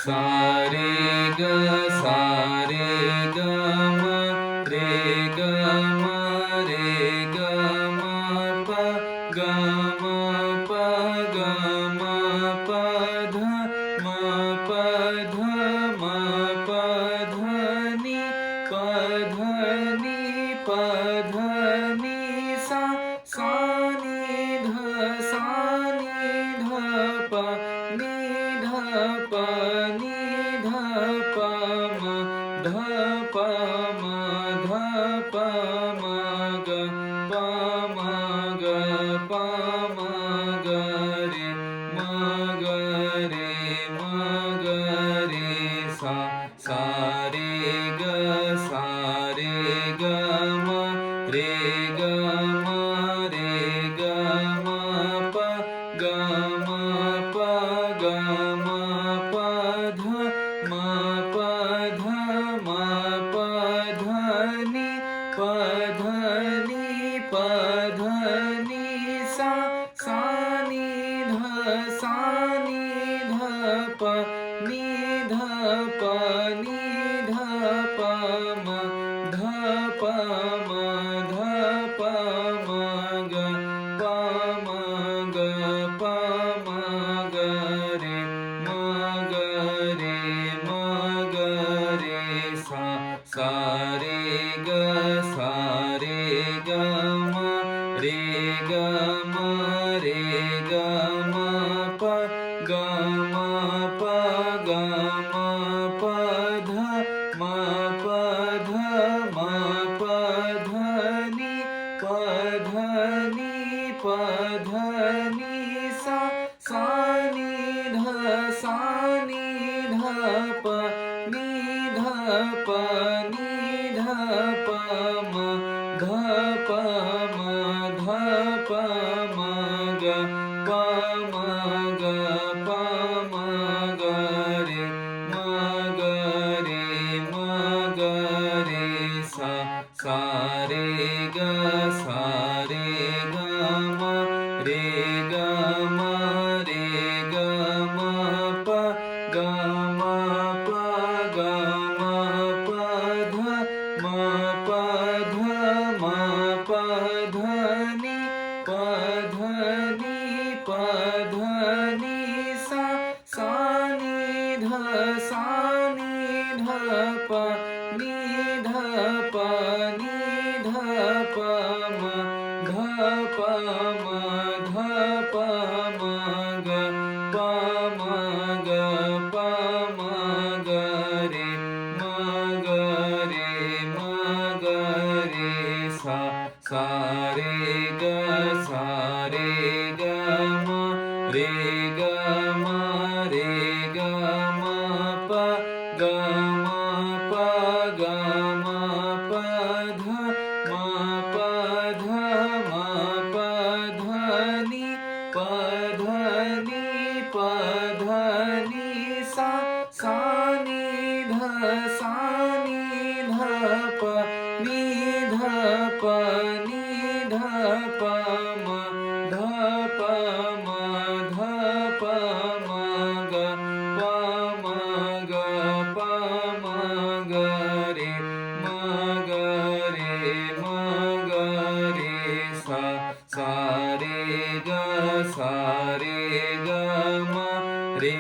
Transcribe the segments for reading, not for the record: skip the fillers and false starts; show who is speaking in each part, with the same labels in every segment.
Speaker 1: सा रे ग सा रे ग म रे ग म रे ग म प ग म प ग म प ध म प ध म प ध नि प ध नि प ध नि सा सा नि ध प नि ध प नि ध प म ध प म ध प म ग प म ग प म ग रे म ग रे म ग रे सा सा रे ग सा रे ग म रे ग म रे ग म प ग म प ग म प ध म प ध म प ध नि प ध नि प ध नि सा सा नि ध प नि ध प नि ध प म ध प म ध प म ग प म ग प म ग रे म ग रे म ग रे सा सा रे ग सा रे ग म रे ग म रे ग म प ग म प ग म प ध म प ध म प ध नि प ध नि प ध नि सा सा नि ध प नि ध प नि ध प म ध प म ध प म ग प म ग प म ग रे म ग रे म ग रे सा सा रे ग सा रे ग म रे ग म रे ग म प ग म प ग म प ध म प ध म प ध नि प ध नि प ध नि सा सा नि ध प नि ध प नि ध प म ध प म ध प म ग प म ग प म ग रे म ग रे म ग रे सा सा रे ग सा रे ग म रे ग म रे ग म प ग म प ग म प ध म प ध म प ध नि प ध नि प ध नि सा सा नि ध प नि ध प नि ध प म ध प म ध प म ग प म ग प म ग रे म ग रे म ग रे सा सा रे ग सा रे ग म रे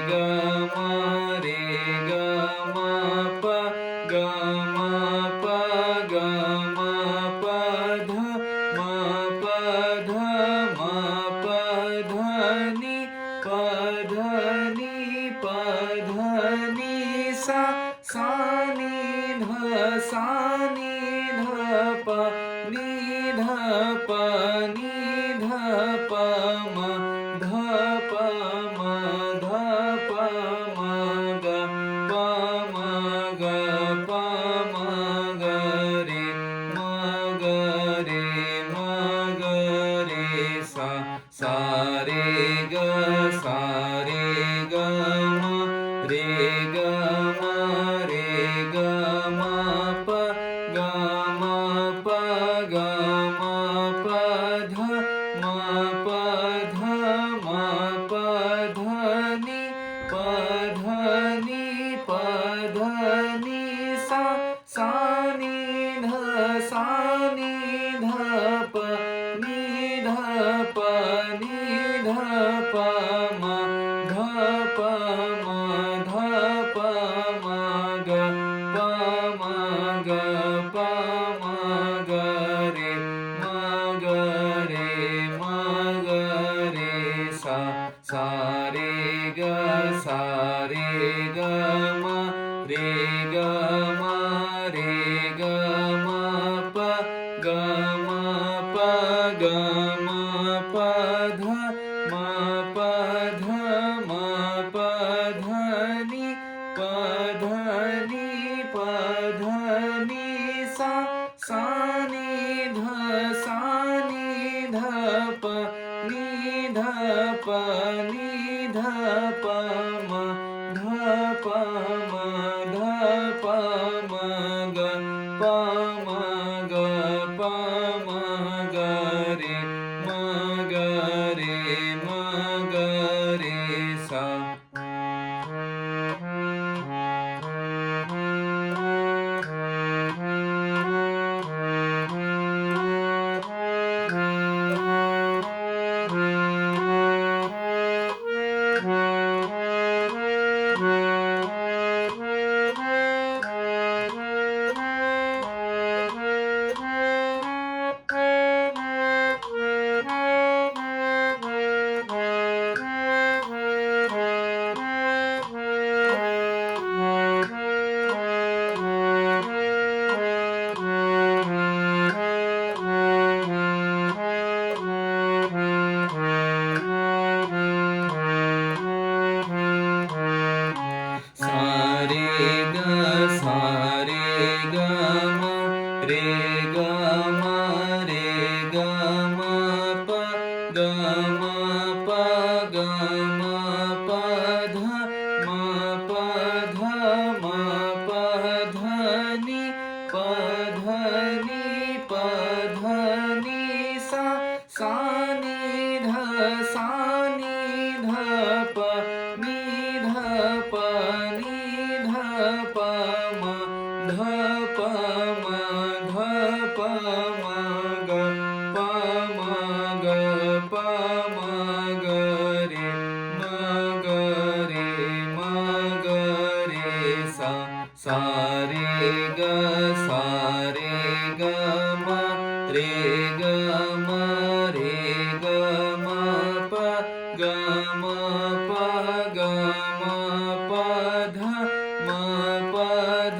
Speaker 1: ग म रे ग म प ग म प ग म प ध म प ध म प ध नि प ध नि प ध नि सा सा नि ध प नि ध प नि ध प म ध प म ध प म ग प म ग प म ग रे म ग रे म ग रे सा सा रे ग सा रे ग म रे ग म रे ग म प ग म प ग म प ध म प ध म प ध नि प ध प नि ध प म ध प म ध प म ग प म ग प म ग रे म ग रे म ग रे सा सा रे ग म रे ग म रे ग म प ग म प ग म प ध म प ध म प ध नि प ध नि प ध नि सा सा नि ध प नि ध प नि ध प म ध प म ध प म ग प म ग प म ग रे म ग रे म ग रे सा रे ग म रे ग म प ग म प ग म प ध म प ध म प ध नि प ध नि प ध नि सा सा नि ध प नि ध प नि ध प म ध प म ध प म ग प म ग प म ग रे म ग रे म ग रे सा सा रे ग म रे ग म रे ग म प ग म प ग म प ध म प ध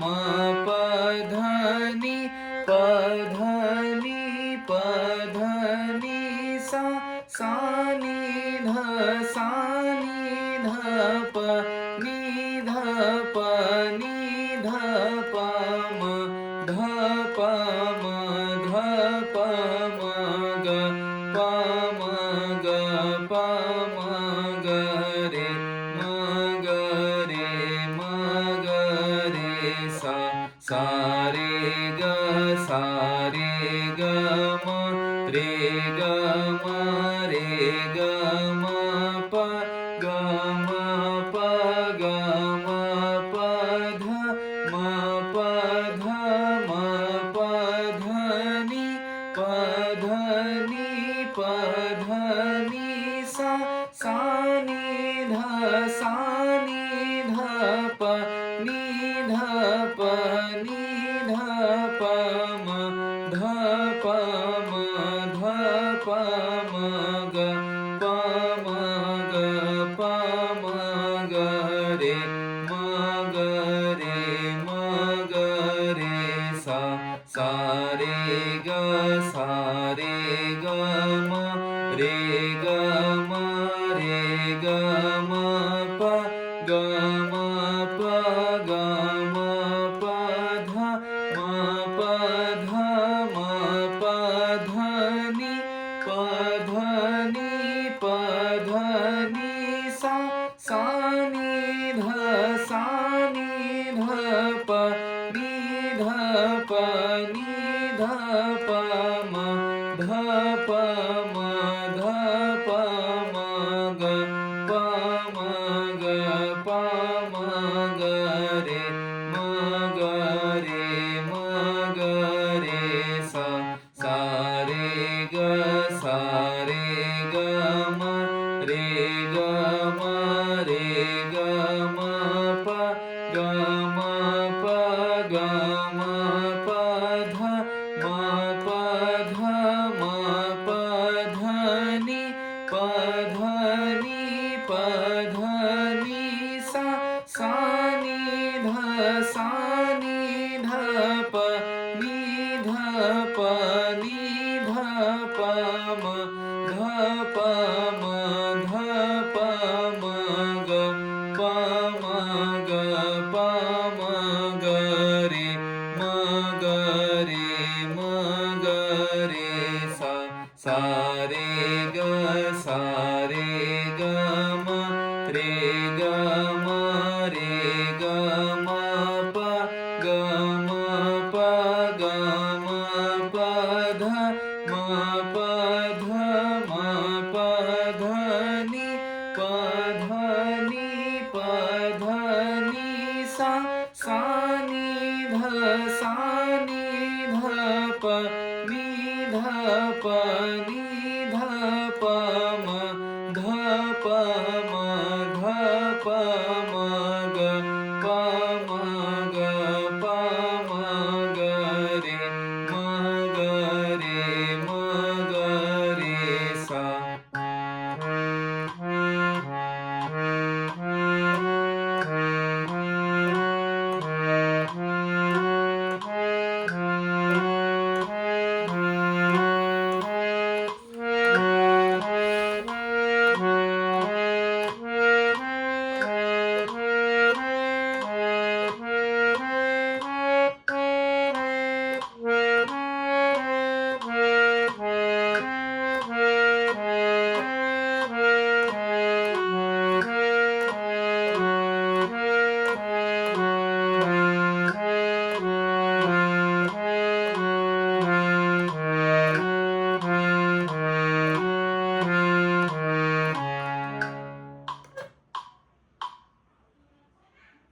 Speaker 1: म प ध नि प ध नि प ध नि सा सा नि ध प नि ध प नि ध प म ध प म ध प म ग प म ग प म ग रे म ग रे म ग रे सा सा रे ग म रे ग म रे ग म प ग म प ग म प ध म प ध म प ध नि प ध नि प ध नि सा सा नि ध प नि ध प नि ध प म ध प म ध प म ग प म ग प म ग रे म ग रे म ग रे सा सा रे ग म रे ग म रे ग म प ग म प ग म प ध म प ध म प ध नि प ध नि प ध नि सा सा नि ध प नि ध प नि ध प म ध प म ध प म ग प म ग प म ग रे म ग रे म ग रे सा सा रे ग सा रे ग म रे ग म रे ग म प ग म प ग म प ध म प ध म प ध नि प ध नि प ध नि सा सा नि ध सा नि ध प नि ध प नि ध प म ध प म ध प म ग प म ग प म ग रे म ग रे म ग रे सा सा रे ग सा रे ग म रे ग म रे ग म प ग म प ग म प ध म प ध म प ध नि प ध नि प ध नि सा सा नि ध सा नि ध प नि ध प नि